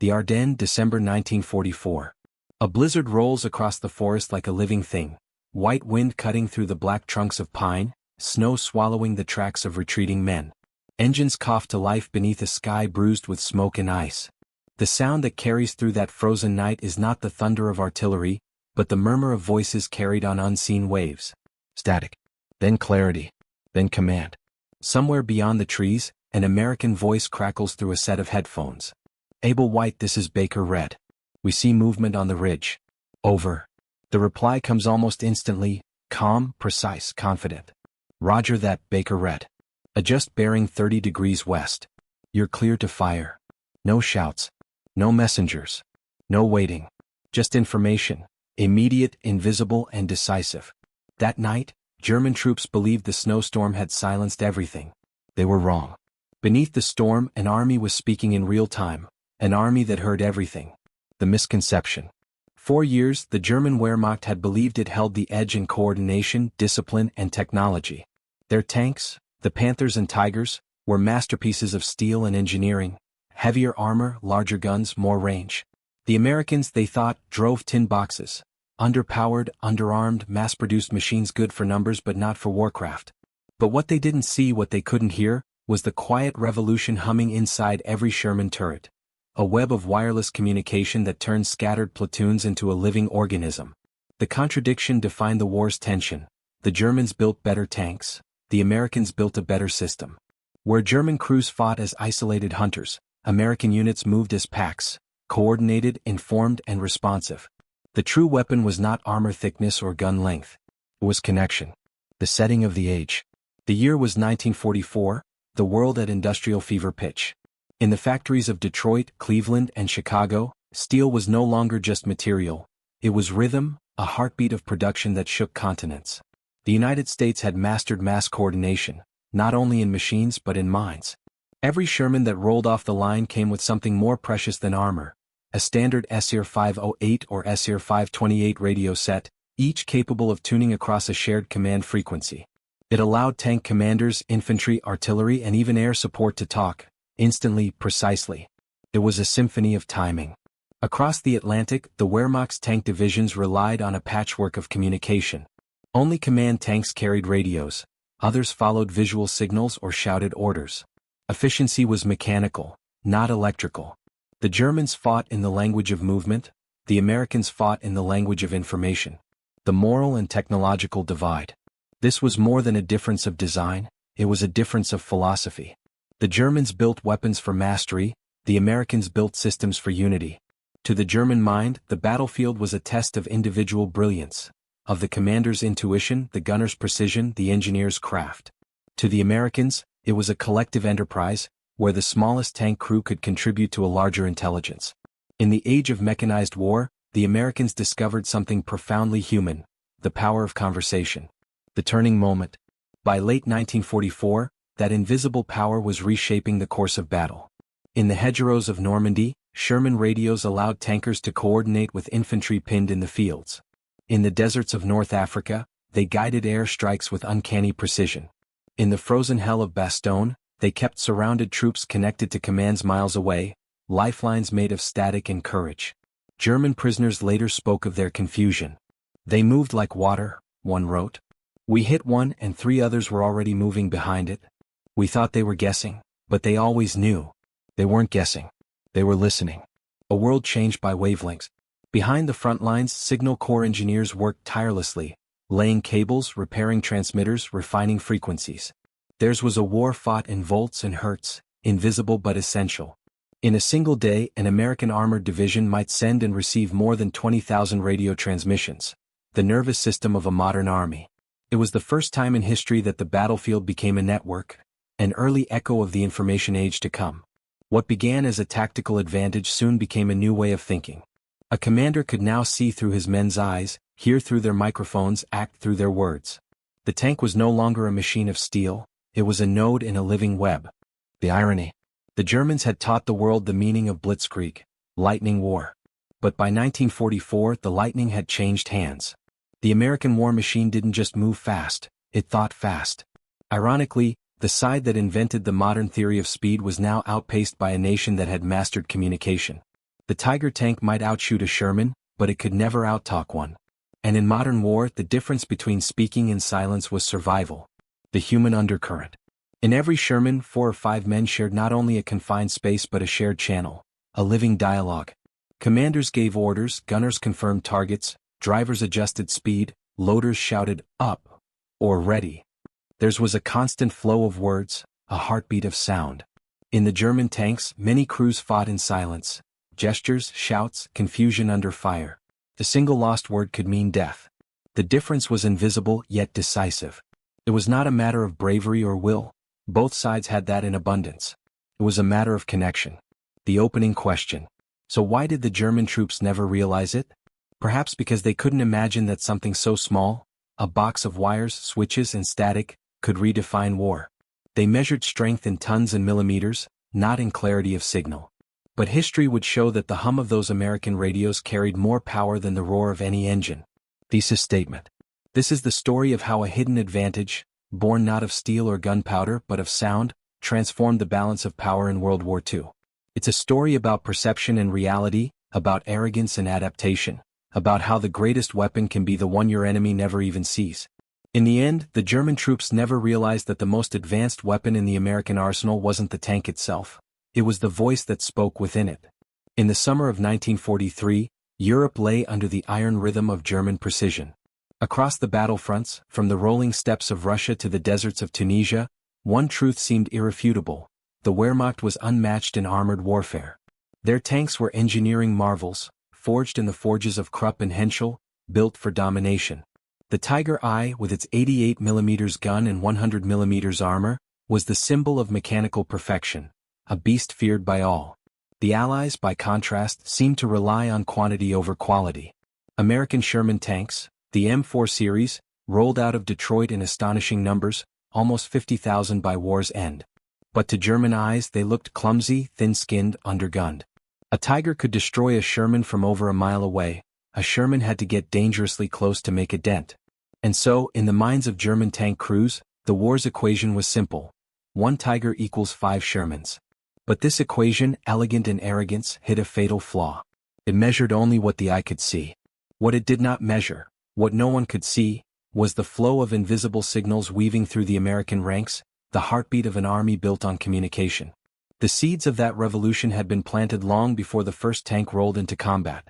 The Ardennes, December 1944. A blizzard rolls across the forest like a living thing, white wind cutting through the black trunks of pine, snow swallowing the tracks of retreating men. Engines cough to life beneath a sky bruised with smoke and ice. The sound that carries through that frozen night is not the thunder of artillery, but the murmur of voices carried on unseen waves. Static. Then clarity. Then command. Somewhere beyond the trees, an American voice crackles through a set of headphones. Abel White, this is Baker Red. We see movement on the ridge. Over. The reply comes almost instantly, calm, precise, confident. Roger that, Baker Red. Adjust bearing 30 degrees west. You're clear to fire. No shouts. No messengers. No waiting. Just information. Immediate, invisible, and decisive. That night, German troops believed the snowstorm had silenced everything. They were wrong. Beneath the storm, an army was speaking in real time. An army that heard everything. The misconception. For years, the German Wehrmacht had believed it held the edge in coordination, discipline, and technology. Their tanks, the Panthers and Tigers, were masterpieces of steel and engineering. Heavier armor, larger guns, more range. The Americans, they thought, drove tin boxes. Underpowered, underarmed, mass-produced machines good for numbers but not for warcraft. But what they didn't see, what they couldn't hear, was the quiet revolution humming inside every Sherman turret. A web of wireless communication that turned scattered platoons into a living organism. The contradiction defined the war's tension. The Germans built better tanks. The Americans built a better system. Where German crews fought as isolated hunters, American units moved as packs, coordinated, informed, and responsive. The true weapon was not armor thickness or gun length. It was connection. The setting of the age. The year was 1944, the world at industrial fever pitch. In the factories of Detroit, Cleveland, and Chicago, steel was no longer just material. It was rhythm, a heartbeat of production that shook continents. The United States had mastered mass coordination, not only in machines but in minds. Every Sherman that rolled off the line came with something more precious than armor. A standard SCR-508 or SCR-528 radio set, each capable of tuning across a shared command frequency. It allowed tank commanders, infantry, artillery, and even air support to talk, instantly, precisely. It was a symphony of timing. Across the Atlantic, the Wehrmacht's tank divisions relied on a patchwork of communication. Only command tanks carried radios. Others followed visual signals or shouted orders. Efficiency was mechanical, not electrical. The Germans fought in the language of movement. The Americans fought in the language of information. The moral and technological divide. This was more than a difference of design, it was a difference of philosophy. The Germans built weapons for mastery, the Americans built systems for unity. To the German mind, the battlefield was a test of individual brilliance, of the commander's intuition, the gunner's precision, the engineer's craft. To the Americans, it was a collective enterprise, where the smallest tank crew could contribute to a larger intelligence. In the age of mechanized war, the Americans discovered something profoundly human, the power of conversation. The turning moment. By late 1944, that invisible power was reshaping the course of battle. In the hedgerows of Normandy, Sherman radios allowed tankers to coordinate with infantry pinned in the fields. In the deserts of North Africa, they guided air strikes with uncanny precision. In the frozen hell of Bastogne, they kept surrounded troops connected to commands miles away, lifelines made of static and courage. German prisoners later spoke of their confusion. They moved like water, one wrote. We hit one and 3 others were already moving behind it. We thought they were guessing, but they always knew. They weren't guessing. They were listening. A world changed by wavelengths. Behind the front lines, Signal Corps engineers worked tirelessly, laying cables, repairing transmitters, refining frequencies. Theirs was a war fought in volts and hertz, invisible but essential. In a single day, an American armored division might send and receive more than 20,000 radio transmissions, the nervous system of a modern army. It was the first time in history that the battlefield became a network, an early echo of the information age to come. What began as a tactical advantage soon became a new way of thinking. A commander could now see through his men's eyes, hear through their microphones, act through their words. The tank was no longer a machine of steel, it was a node in a living web. The irony. The Germans had taught the world the meaning of blitzkrieg, lightning war. But by 1944 the lightning had changed hands. The American war machine didn't just move fast, it thought fast. Ironically, the side that invented the modern theory of speed was now outpaced by a nation that had mastered communication. The Tiger tank might outshoot a Sherman, but it could never outtalk one. And in modern war, the difference between speaking and silence was survival. The human undercurrent. In every Sherman, 4 or 5 men shared not only a confined space but a shared channel, a living dialogue. Commanders gave orders, gunners confirmed targets, drivers adjusted speed, loaders shouted, "Up!" or "Ready." Theirs was a constant flow of words, a heartbeat of sound. In the German tanks, many crews fought in silence. Gestures, shouts, confusion under fire. A single lost word could mean death. The difference was invisible yet decisive. It was not a matter of bravery or will. Both sides had that in abundance. It was a matter of connection. The opening question. So why did the German troops never realize it? Perhaps because they couldn't imagine that something so small, a box of wires, switches, and static, could redefine war. They measured strength in tons and millimeters, not in clarity of signal. But history would show that the hum of those American radios carried more power than the roar of any engine. Thesis statement. This is the story of how a hidden advantage, born not of steel or gunpowder but of sound, transformed the balance of power in World War II. It's a story about perception and reality, about arrogance and adaptation, about how the greatest weapon can be the one your enemy never even sees. In the end, the German troops never realized that the most advanced weapon in the American arsenal wasn't the tank itself. It was the voice that spoke within it. In the summer of 1943, Europe lay under the iron rhythm of German precision. Across the battlefronts, from the rolling steppes of Russia to the deserts of Tunisia, one truth seemed irrefutable: the Wehrmacht was unmatched in armored warfare. Their tanks were engineering marvels, forged in the forges of Krupp and Henschel, built for domination. The Tiger I, with its 88mm gun and 100mm armor, was the symbol of mechanical perfection, a beast feared by all. The Allies, by contrast, seemed to rely on quantity over quality. American Sherman tanks, the M4 series, rolled out of Detroit in astonishing numbers, almost 50,000 by war's end. But to German eyes they looked clumsy, thin-skinned, undergunned. A Tiger could destroy a Sherman from over a mile away. A Sherman had to get dangerously close to make a dent. And so, in the minds of German tank crews, the war's equation was simple. 1 Tiger equals 5 Shermans. But this equation, elegant in arrogance, hid a fatal flaw. It measured only what the eye could see. What it did not measure, what no one could see, was the flow of invisible signals weaving through the American ranks, the heartbeat of an army built on communication. The seeds of that revolution had been planted long before the first tank rolled into combat.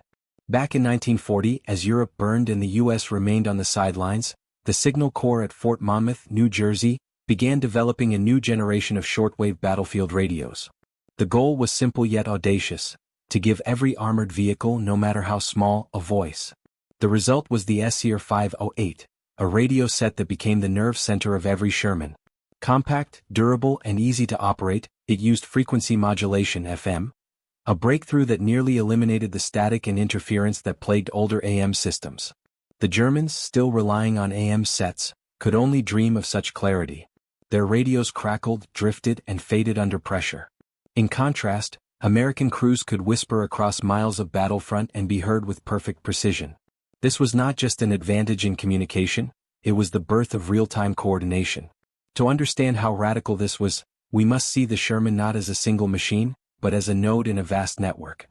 Back in 1940, as Europe burned and the U.S. remained on the sidelines, the Signal Corps at Fort Monmouth, New Jersey, began developing a new generation of shortwave battlefield radios. The goal was simple yet audacious: to give every armored vehicle, no matter how small, a voice. The result was the SCR-508, a radio set that became the nerve center of every Sherman. Compact, durable, and easy to operate, it used frequency modulation (FM), a breakthrough that nearly eliminated the static and interference that plagued older AM systems. The Germans, still relying on AM sets, could only dream of such clarity. Their radios crackled, drifted, and faded under pressure. In contrast, American crews could whisper across miles of battlefront and be heard with perfect precision. This was not just an advantage in communication, it was the birth of real-time coordination. To understand how radical this was, we must see the Sherman not as a single machine, but as a node in a vast network.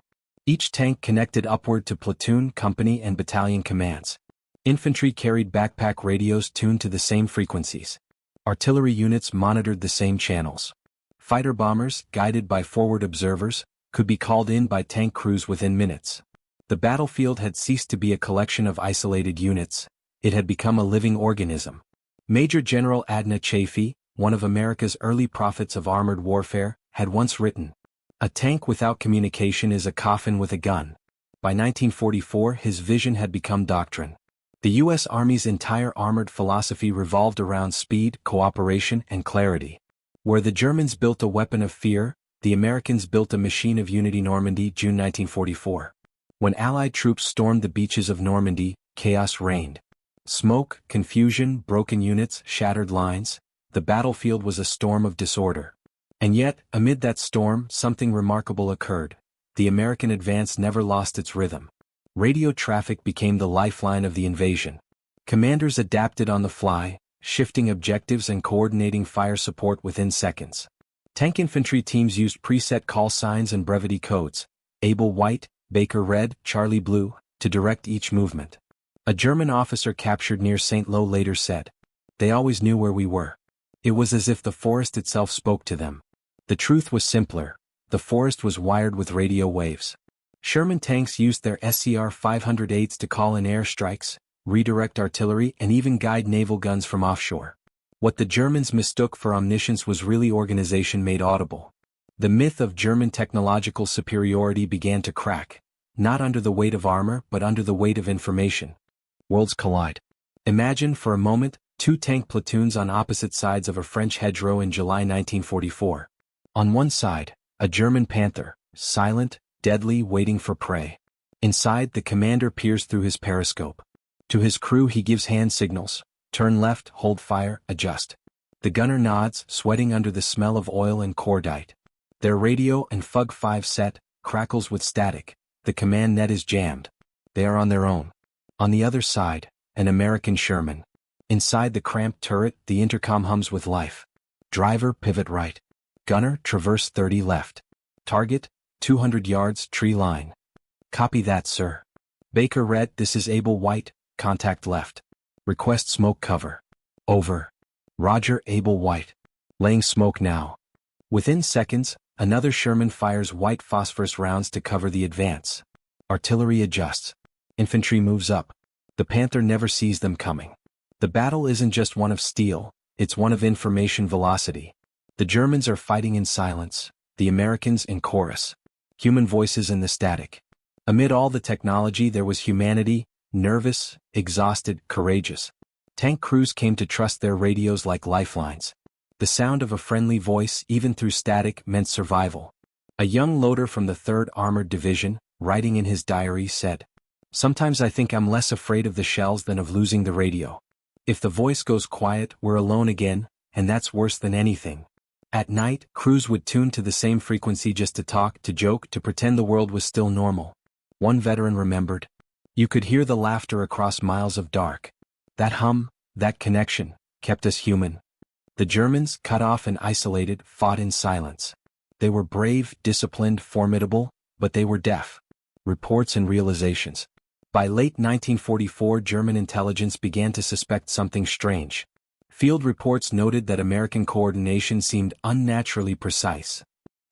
Each tank connected upward to platoon, company, and battalion commands. Infantry carried backpack radios tuned to the same frequencies. Artillery units monitored the same channels. Fighter bombers, guided by forward observers, could be called in by tank crews within minutes. The battlefield had ceased to be a collection of isolated units. It had become a living organism. Major General Adna Chaffee, one of America's early prophets of armored warfare, had once written, "A tank without communication is a coffin with a gun." By 1944, his vision had become doctrine. The U.S. Army's entire armored philosophy revolved around speed, cooperation, and clarity. Where the Germans built a weapon of fear, the Americans built a machine of unity. Normandy, June 1944. When Allied troops stormed the beaches of Normandy, chaos reigned. Smoke, confusion, broken units, shattered lines. The battlefield was a storm of disorder. And yet, amid that storm, something remarkable occurred. The American advance never lost its rhythm. Radio traffic became the lifeline of the invasion. Commanders adapted on the fly, shifting objectives and coordinating fire support within seconds. Tank infantry teams used preset call signs and brevity codes, Abel White, Baker Red, Charlie Blue, to direct each movement. A German officer captured near St. Lo later said, "They always knew where we were. It was as if the forest itself spoke to them." The truth was simpler. The forest was wired with radio waves. Sherman tanks used their SCR-508s to call in air strikes, redirect artillery, and even guide naval guns from offshore. What the Germans mistook for omniscience was really organization made audible. The myth of German technological superiority began to crack, not under the weight of armor but under the weight of information. Worlds collide. Imagine for a moment, two tank platoons on opposite sides of a French hedgerow in July 1944. On one side, a German Panther, silent, deadly, waiting for prey. Inside, the commander peers through his periscope. To his crew he gives hand signals: turn left, hold fire, adjust. The gunner nods, sweating under the smell of oil and cordite. Their radio and FUG 5 set crackles with static. The command net is jammed. They are on their own. On the other side, an American Sherman. Inside the cramped turret, the intercom hums with life. Driver, pivot right. Gunner, traverse 30 left. Target, 200 yards, tree line. Copy that, sir. Baker Red, this is Abel White, contact left. Request smoke cover. Over. Roger, Abel White. Laying smoke now. Within seconds, another Sherman fires white phosphorus rounds to cover the advance. Artillery adjusts. Infantry moves up. The Panther never sees them coming. The battle isn't just one of steel, it's one of information velocity. The Germans are fighting in silence, the Americans in chorus. Human voices in the static. Amid all the technology there was humanity, nervous, exhausted, courageous. Tank crews came to trust their radios like lifelines. The sound of a friendly voice, even through static, meant survival. A young loader from the 3rd Armored Division, writing in his diary, said, "Sometimes I think I'm less afraid of the shells than of losing the radio. If the voice goes quiet, we're alone again, and that's worse than anything." At night, crews would tune to the same frequency just to talk, to joke, to pretend the world was still normal. One veteran remembered, "You could hear the laughter across miles of dark. That hum, that connection, kept us human." The Germans, cut off and isolated, fought in silence. They were brave, disciplined, formidable, but they were deaf. Reports and realizations. By late 1944, German intelligence began to suspect something strange. Field reports noted that American coordination seemed unnaturally precise.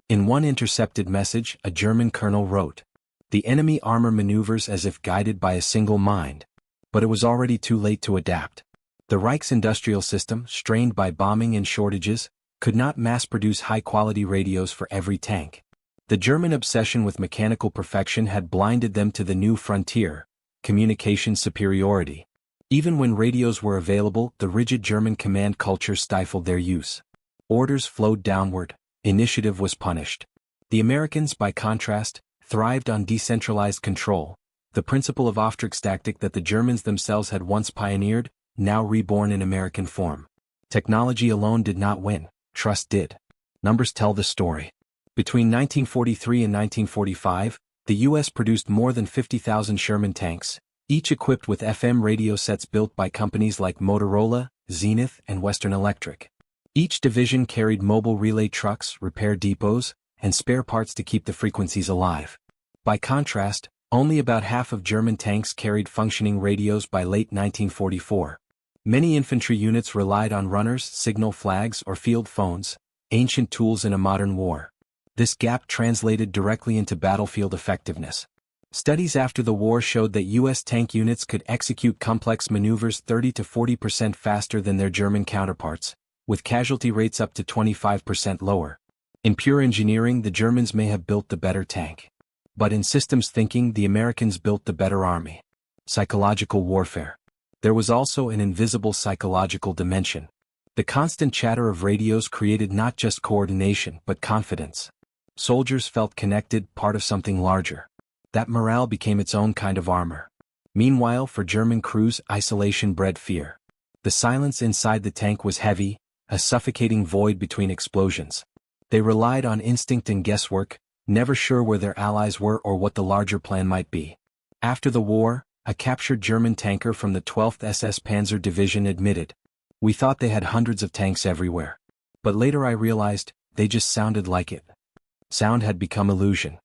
In one intercepted message, a German colonel wrote, "The enemy armor maneuvers as if guided by a single mind." But it was already too late to adapt. The Reich's industrial system, strained by bombing and shortages, could not mass-produce high-quality radios for every tank. The German obsession with mechanical perfection had blinded them to the new frontier: communication superiority. Even when radios were available, the rigid German command culture stifled their use. Orders flowed downward, initiative was punished. The Americans, by contrast, thrived on decentralized control, the principle of Auftragstaktik that the Germans themselves had once pioneered, now reborn in American form. Technology alone did not win, trust did. Numbers tell the story. Between 1943 and 1945, the U.S. produced more than 50,000 Sherman tanks, each equipped with FM radio sets built by companies like Motorola, Zenith, and Western Electric. Each division carried mobile relay trucks, repair depots, and spare parts to keep the frequencies alive. By contrast, only about half of German tanks carried functioning radios by late 1944. Many infantry units relied on runners, signal flags, or field phones, ancient tools in a modern war. This gap translated directly into battlefield effectiveness. Studies after the war showed that U.S. tank units could execute complex maneuvers 30 to 40% faster than their German counterparts, with casualty rates up to 25% lower. In pure engineering, the Germans may have built the better tank. But in systems thinking, the Americans built the better army. Psychological warfare. There was also an invisible psychological dimension. The constant chatter of radios created not just coordination but confidence. Soldiers felt connected, part of something larger. That morale became its own kind of armor. Meanwhile, for German crews, isolation bred fear. The silence inside the tank was heavy, a suffocating void between explosions. They relied on instinct and guesswork, never sure where their allies were or what the larger plan might be. After the war, a captured German tanker from the 12th SS Panzer Division admitted, "We thought they had hundreds of tanks everywhere. But later I realized, they just sounded like it." Sound had become illusion.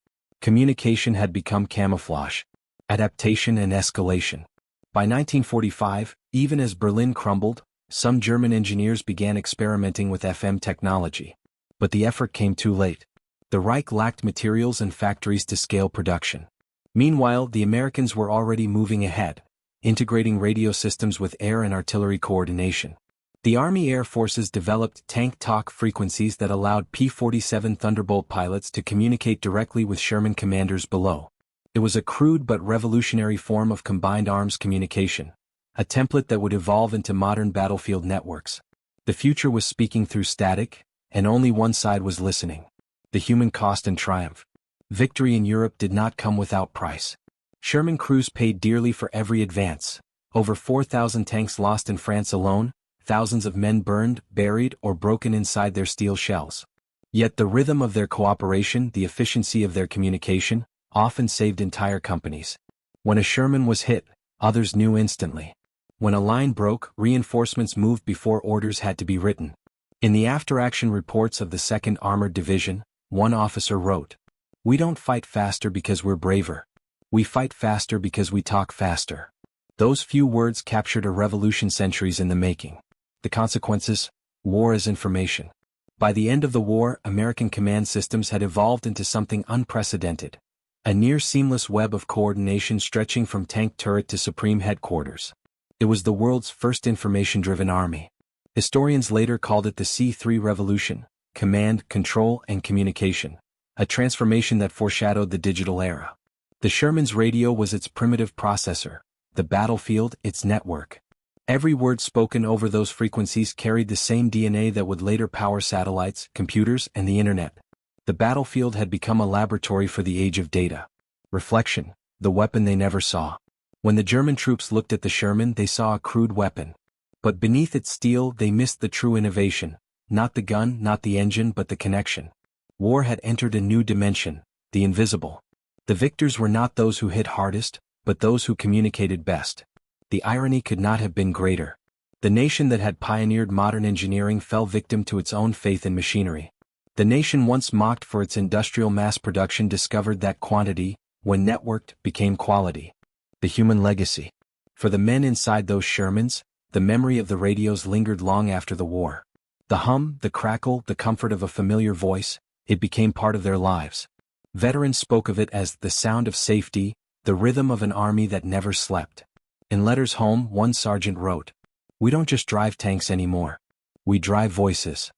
Communication had become camouflage, adaptation and escalation. By 1945, even as Berlin crumbled, some German engineers began experimenting with FM technology. But the effort came too late. The Reich lacked materials and factories to scale production. Meanwhile, the Americans were already moving ahead, integrating radio systems with air and artillery coordination. The Army Air Forces developed tank talk frequencies that allowed P-47 Thunderbolt pilots to communicate directly with Sherman commanders below. It was a crude but revolutionary form of combined arms communication, a template that would evolve into modern battlefield networks. The future was speaking through static, and only one side was listening. The human cost and triumph. Victory in Europe did not come without price. Sherman crews paid dearly for every advance. Over 4,000 tanks lost in France alone, thousands of men burned, buried, or broken inside their steel shells. Yet the rhythm of their cooperation, the efficiency of their communication, often saved entire companies. When a Sherman was hit, others knew instantly. When a line broke, reinforcements moved before orders had to be written. In the after-action reports of the 2nd Armored Division, one officer wrote, "We don't fight faster because we're braver. We fight faster because we talk faster." Those few words captured a revolution centuries in the making. The consequences? War as information. By the end of the war, American command systems had evolved into something unprecedented. A near-seamless web of coordination stretching from tank turret to supreme headquarters. It was the world's first information-driven army. Historians later called it the C3 Revolution: command, control, and communication. A transformation that foreshadowed the digital era. The Sherman's radio was its primitive processor, the battlefield its network. Every word spoken over those frequencies carried the same DNA that would later power satellites, computers, and the internet. The battlefield had become a laboratory for the age of data. Reflection, the weapon they never saw. When the German troops looked at the Sherman, they saw a crude weapon. But beneath its steel, they missed the true innovation. Not the gun, not the engine, but the connection. War had entered a new dimension, the invisible. The victors were not those who hit hardest, but those who communicated best. The irony could not have been greater. The nation that had pioneered modern engineering fell victim to its own faith in machinery. The nation once mocked for its industrial mass production discovered that quantity, when networked, became quality. The human legacy. For the men inside those Shermans, the memory of the radios lingered long after the war. The hum, the crackle, the comfort of a familiar voice, it became part of their lives. Veterans spoke of it as the sound of safety, the rhythm of an army that never slept. In letters home, one sergeant wrote, "We don't just drive tanks anymore. We drive voices."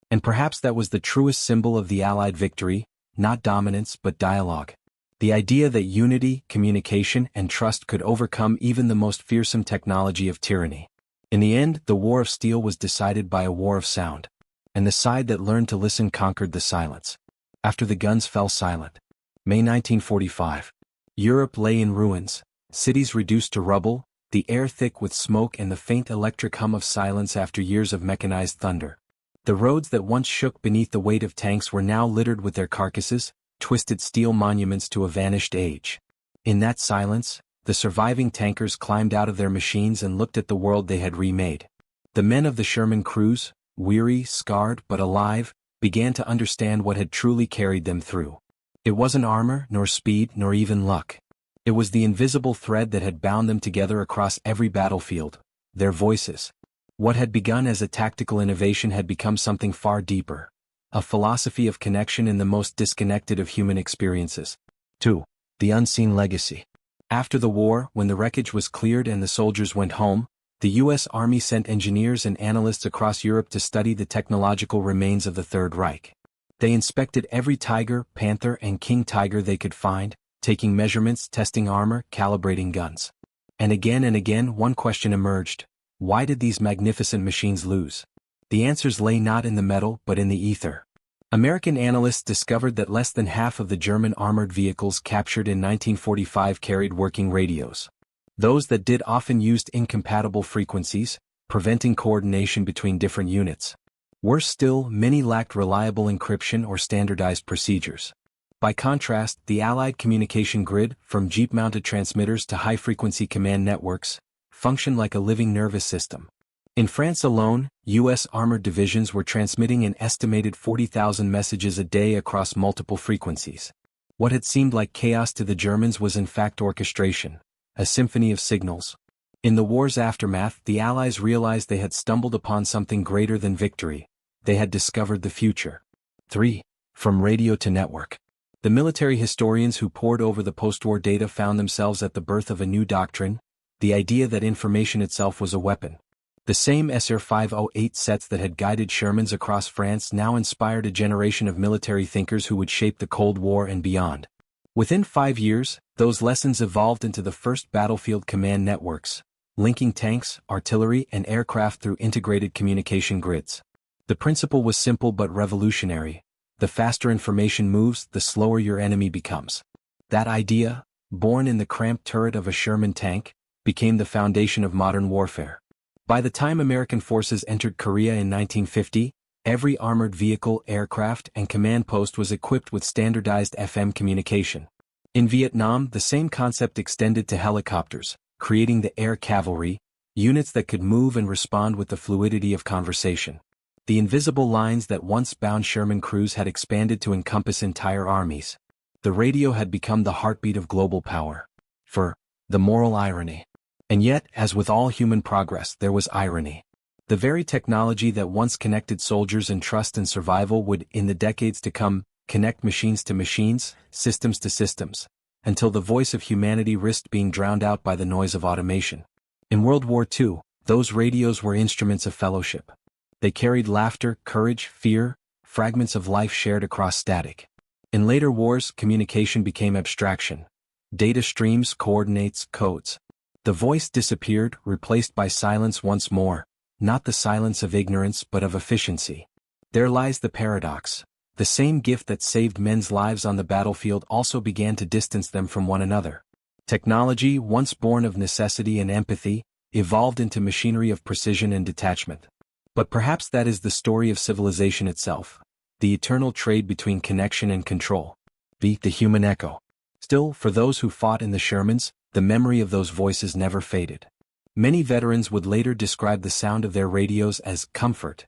And perhaps that was the truest symbol of the Allied victory, not dominance but dialogue. The idea that unity, communication, and trust could overcome even the most fearsome technology of tyranny. In the end, the war of steel was decided by a war of sound. And the side that learned to listen conquered the silence. After the guns fell silent. May 1945. Europe lay in ruins. Cities reduced to rubble, the air thick with smoke and the faint electric hum of silence after years of mechanized thunder. The roads that once shook beneath the weight of tanks were now littered with their carcasses, twisted steel monuments to a vanished age. In that silence, the surviving tankers climbed out of their machines and looked at the world they had remade. The men of the Sherman crews, weary, scarred, but alive, began to understand what had truly carried them through. It wasn't armor, nor speed, nor even luck. It was the invisible thread that had bound them together across every battlefield, their voices. What had begun as a tactical innovation had become something far deeper, a philosophy of connection in the most disconnected of human experiences. 2. The unseen legacy. After the war, when the wreckage was cleared and the soldiers went home, the U.S. Army sent engineers and analysts across Europe to study the technological remains of the Third Reich. They inspected every Tiger, Panther, and King Tiger they could find, taking measurements, testing armor, calibrating guns. And again, one question emerged. Why did these magnificent machines lose? The answers lay not in the metal but in the ether. American analysts discovered that less than half of the German armored vehicles captured in 1945 carried working radios. Those that did often used incompatible frequencies, preventing coordination between different units. Worse still, many lacked reliable encryption or standardized procedures. By contrast, the Allied communication grid, from jeep-mounted transmitters to high-frequency command networks, functioned like a living nervous system. In France alone, U.S. armored divisions were transmitting an estimated 40,000 messages a day across multiple frequencies. What had seemed like chaos to the Germans was in fact orchestration, a symphony of signals. In the war's aftermath, the Allies realized they had stumbled upon something greater than victory. They had discovered the future. 3. From radio to network. The military historians who pored over the post-war data found themselves at the birth of a new doctrine, the idea that information itself was a weapon. The same SCR-508 sets that had guided Shermans across France now inspired a generation of military thinkers who would shape the Cold War and beyond. Within 5 years, those lessons evolved into the first battlefield command networks, linking tanks, artillery, and aircraft through integrated communication grids. The principle was simple but revolutionary. The faster information moves, the slower your enemy becomes. That idea, born in the cramped turret of a Sherman tank, became the foundation of modern warfare. By the time American forces entered Korea in 1950, every armored vehicle, aircraft, and command post was equipped with standardized FM communication. In Vietnam, the same concept extended to helicopters, creating the air cavalry, units that could move and respond with the fluidity of conversation. The invisible lines that once bound Sherman crews had expanded to encompass entire armies. The radio had become the heartbeat of global power. The moral irony. And yet, as with all human progress, there was irony. The very technology that once connected soldiers in trust and survival would, in the decades to come, connect machines to machines, systems to systems, until the voice of humanity risked being drowned out by the noise of automation. In World War II, those radios were instruments of fellowship. They carried laughter, courage, fear, fragments of life shared across static. In later wars, communication became abstraction. Data streams, coordinates, codes. The voice disappeared, replaced by silence once more, not the silence of ignorance but of efficiency. There lies the paradox. The same gift that saved men's lives on the battlefield also began to distance them from one another. Technology, once born of necessity and empathy, evolved into machinery of precision and detachment. But perhaps that is the story of civilization itself, the eternal trade between connection and control. The human echo. Still, for those who fought in the Shermans, the memory of those voices never faded. Many veterans would later describe the sound of their radios as comfort.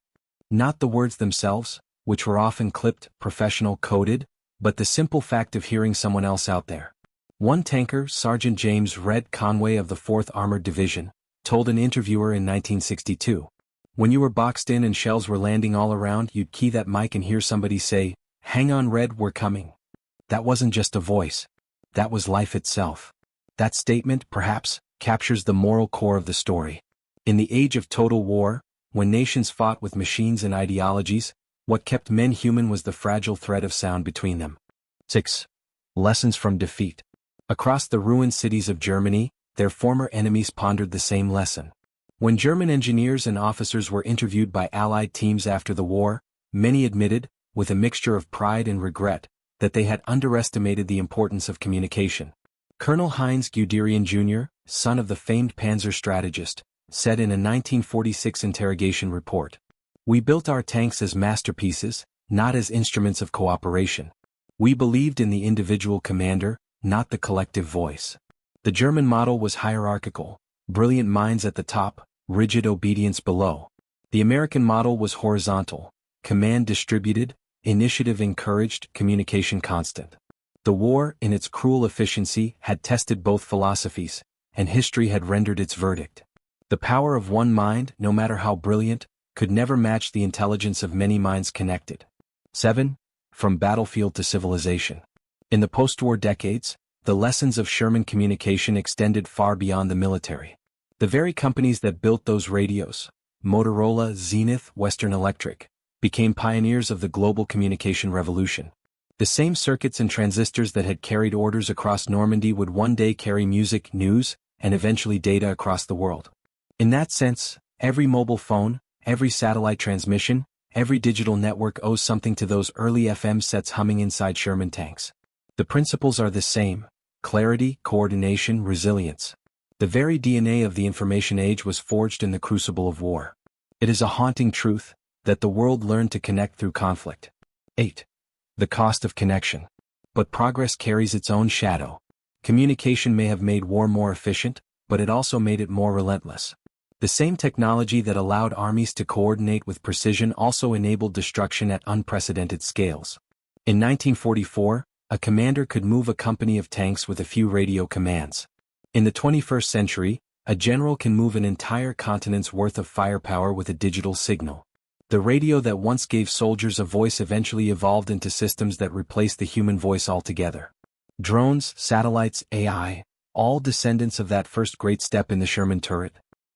Not the words themselves, which were often clipped, professional coded, but the simple fact of hearing someone else out there. One tanker, Sergeant James "Red" Conway of the 4th Armored Division, told an interviewer in 1962, "When you were boxed in and shells were landing all around, you'd key that mic and hear somebody say, 'Hang on, Red, we're coming.' That wasn't just a voice. That was life itself." That statement, perhaps, captures the moral core of the story. In the age of total war, when nations fought with machines and ideologies, what kept men human was the fragile thread of sound between them. 6. Lessons from defeat. Across the ruined cities of Germany, their former enemies pondered the same lesson. When German engineers and officers were interviewed by Allied teams after the war, many admitted, with a mixture of pride and regret, that they had underestimated the importance of communication. Colonel Heinz Guderian Jr., son of the famed Panzer strategist, said in a 1946 interrogation report, "We built our tanks as masterpieces, not as instruments of cooperation. We believed in the individual commander, not the collective voice." The German model was hierarchical, brilliant minds at the top, rigid obedience below. The American model was horizontal, command distributed, initiative encouraged, communication constant. The war, in its cruel efficiency, had tested both philosophies, and history had rendered its verdict. The power of one mind, no matter how brilliant, could never match the intelligence of many minds connected. 7. From battlefield to civilization. In the post-war decades, the lessons of Sherman communication extended far beyond the military. The very companies that built those radios, Motorola, Zenith, Western Electric, became pioneers of the global communication revolution. The same circuits and transistors that had carried orders across Normandy would one day carry music, news, and eventually data across the world. In that sense, every mobile phone, every satellite transmission, every digital network owes something to those early FM sets humming inside Sherman tanks. The principles are the same: clarity, coordination, resilience. The very DNA of the information age was forged in the crucible of war. It is a haunting truth that the world learned to connect through conflict. 8. The cost of connection. But progress carries its own shadow. Communication may have made war more efficient, but it also made it more relentless. The same technology that allowed armies to coordinate with precision also enabled destruction at unprecedented scales. In 1944, a commander could move a company of tanks with a few radio commands. In the 21st century, a general can move an entire continent's worth of firepower with a digital signal. The radio that once gave soldiers a voice eventually evolved into systems that replaced the human voice altogether. Drones, satellites, AI, all descendants of that first great step in the Sherman turret.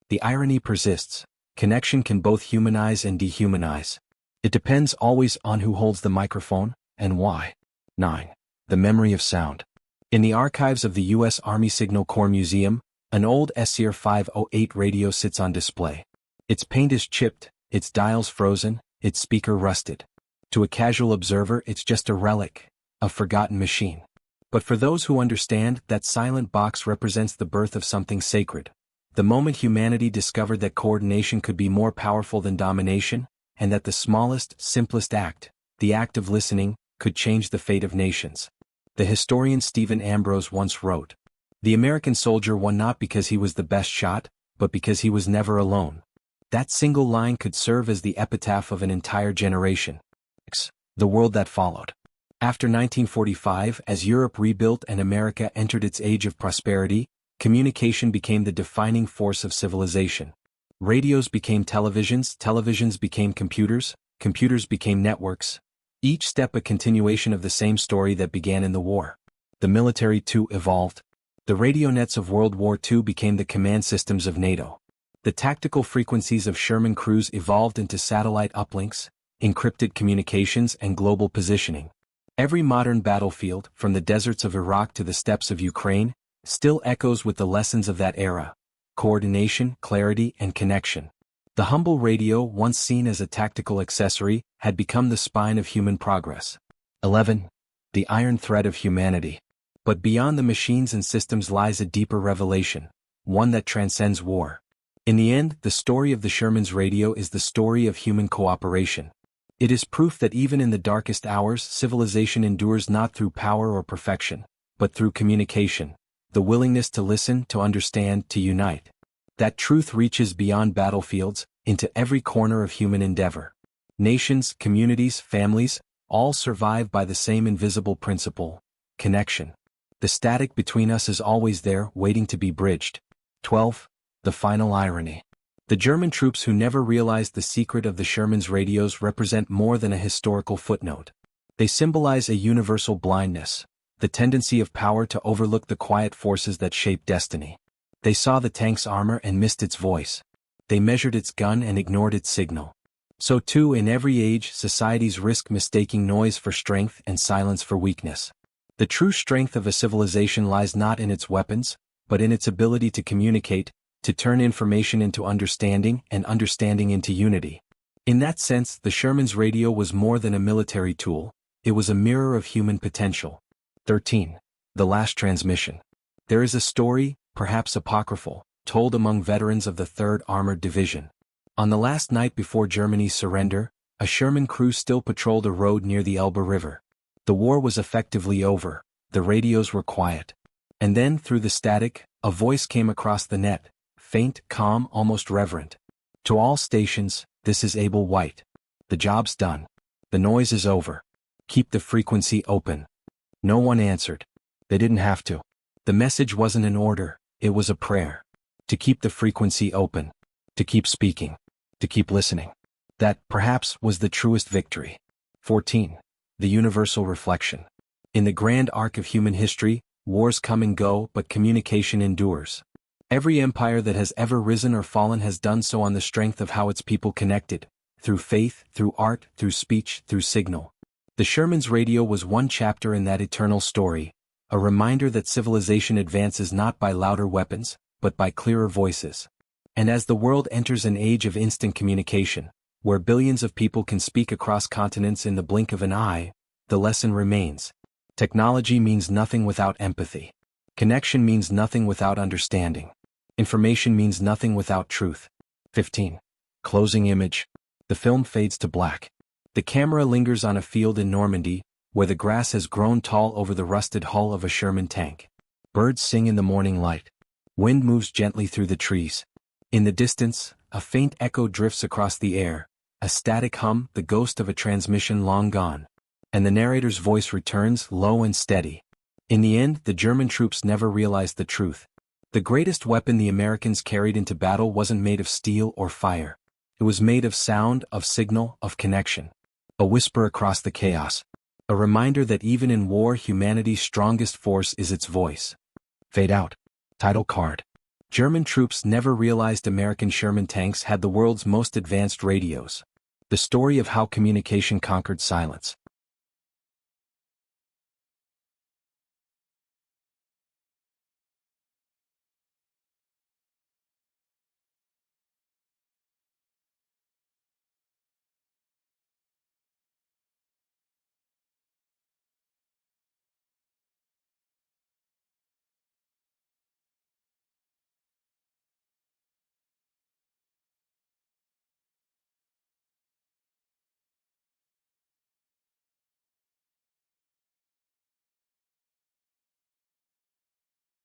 The irony persists. Connection can both humanize and dehumanize. It depends always on who holds the microphone, and why. 9. The memory of sound. In the archives of the U.S. Army Signal Corps Museum, an old SCR-508 radio sits on display. Its paint is chipped, its dials frozen, its speaker rusted. To a casual observer, it's just a relic, a forgotten machine. But for those who understand, that silent box represents the birth of something sacred. The moment humanity discovered that coordination could be more powerful than domination, and that the smallest, simplest act, the act of listening, could change the fate of nations. The historian Stephen Ambrose once wrote, "The American soldier won not because he was the best shot, but because he was never alone." That single line could serve as the epitaph of an entire generation. The world that followed. After 1945, as Europe rebuilt and America entered its age of prosperity, communication became the defining force of civilization. Radios became televisions, televisions became computers, computers became networks. Each step a continuation of the same story that began in the war. The military too evolved. The radio nets of World War II became the command systems of NATO. The tactical frequencies of Sherman crews evolved into satellite uplinks, encrypted communications, and global positioning. Every modern battlefield, from the deserts of Iraq to the steppes of Ukraine, still echoes with the lessons of that era: coordination, clarity, and connection. The humble radio, once seen as a tactical accessory, had become the spine of human progress. 11. The iron thread of humanity. But beyond the machines and systems lies a deeper revelation, one that transcends war. In the end, the story of the Sherman's radio is the story of human cooperation. It is proof that even in the darkest hours, civilization endures not through power or perfection, but through communication, the willingness to listen, to understand, to unite. That truth reaches beyond battlefields, into every corner of human endeavor. Nations, communities, families, all survive by the same invisible principle: connection. The static between us is always there, waiting to be bridged. 12. The final irony. The German troops who never realized the secret of the Sherman's radios represent more than a historical footnote. They symbolize a universal blindness, the tendency of power to overlook the quiet forces that shape destiny. They saw the tank's armor and missed its voice. They measured its gun and ignored its signal. So too, in every age, societies risk mistaking noise for strength and silence for weakness. The true strength of a civilization lies not in its weapons, but in its ability to communicate, to turn information into understanding and understanding into unity. In that sense, the Sherman's radio was more than a military tool, it was a mirror of human potential. 13. The last transmission. There is a story, perhaps apocryphal, told among veterans of the 3rd Armored Division. On the last night before Germany's surrender, a Sherman crew still patrolled a road near the Elbe River. The war was effectively over, the radios were quiet. And then, through the static, a voice came across the net, faint, calm, almost reverent. To all stations, this is Abel White. The job's done. The noise is over. Keep the frequency open. No one answered. They didn't have to. The message wasn't an order, it was a prayer. To keep the frequency open. To keep speaking. To keep listening. That, perhaps, was the truest victory. 14. The universal reflection. In the grand arc of human history, wars come and go, but communication endures. Every empire that has ever risen or fallen has done so on the strength of how its people connected, through faith, through art, through speech, through signal. The Sherman's radio was one chapter in that eternal story, a reminder that civilization advances not by louder weapons, but by clearer voices. And as the world enters an age of instant communication, where billions of people can speak across continents in the blink of an eye, the lesson remains. Technology means nothing without empathy. Connection means nothing without understanding. Information means nothing without truth. 15. Closing image. The film fades to black. The camera lingers on a field in Normandy, where the grass has grown tall over the rusted hull of a Sherman tank. Birds sing in the morning light. Wind moves gently through the trees. In the distance, a faint echo drifts across the air, a static hum, the ghost of a transmission long gone. and the narrator's voice returns low and steady. In the end, the German troops never realized the truth. The greatest weapon the Americans carried into battle wasn't made of steel or fire. It was made of sound, of signal, of connection. A whisper across the chaos. A reminder that even in war, humanity's strongest force is its voice. Fade out. Title card. German troops never realized American Sherman tanks had the world's most advanced radios. The story of how communication conquered silence.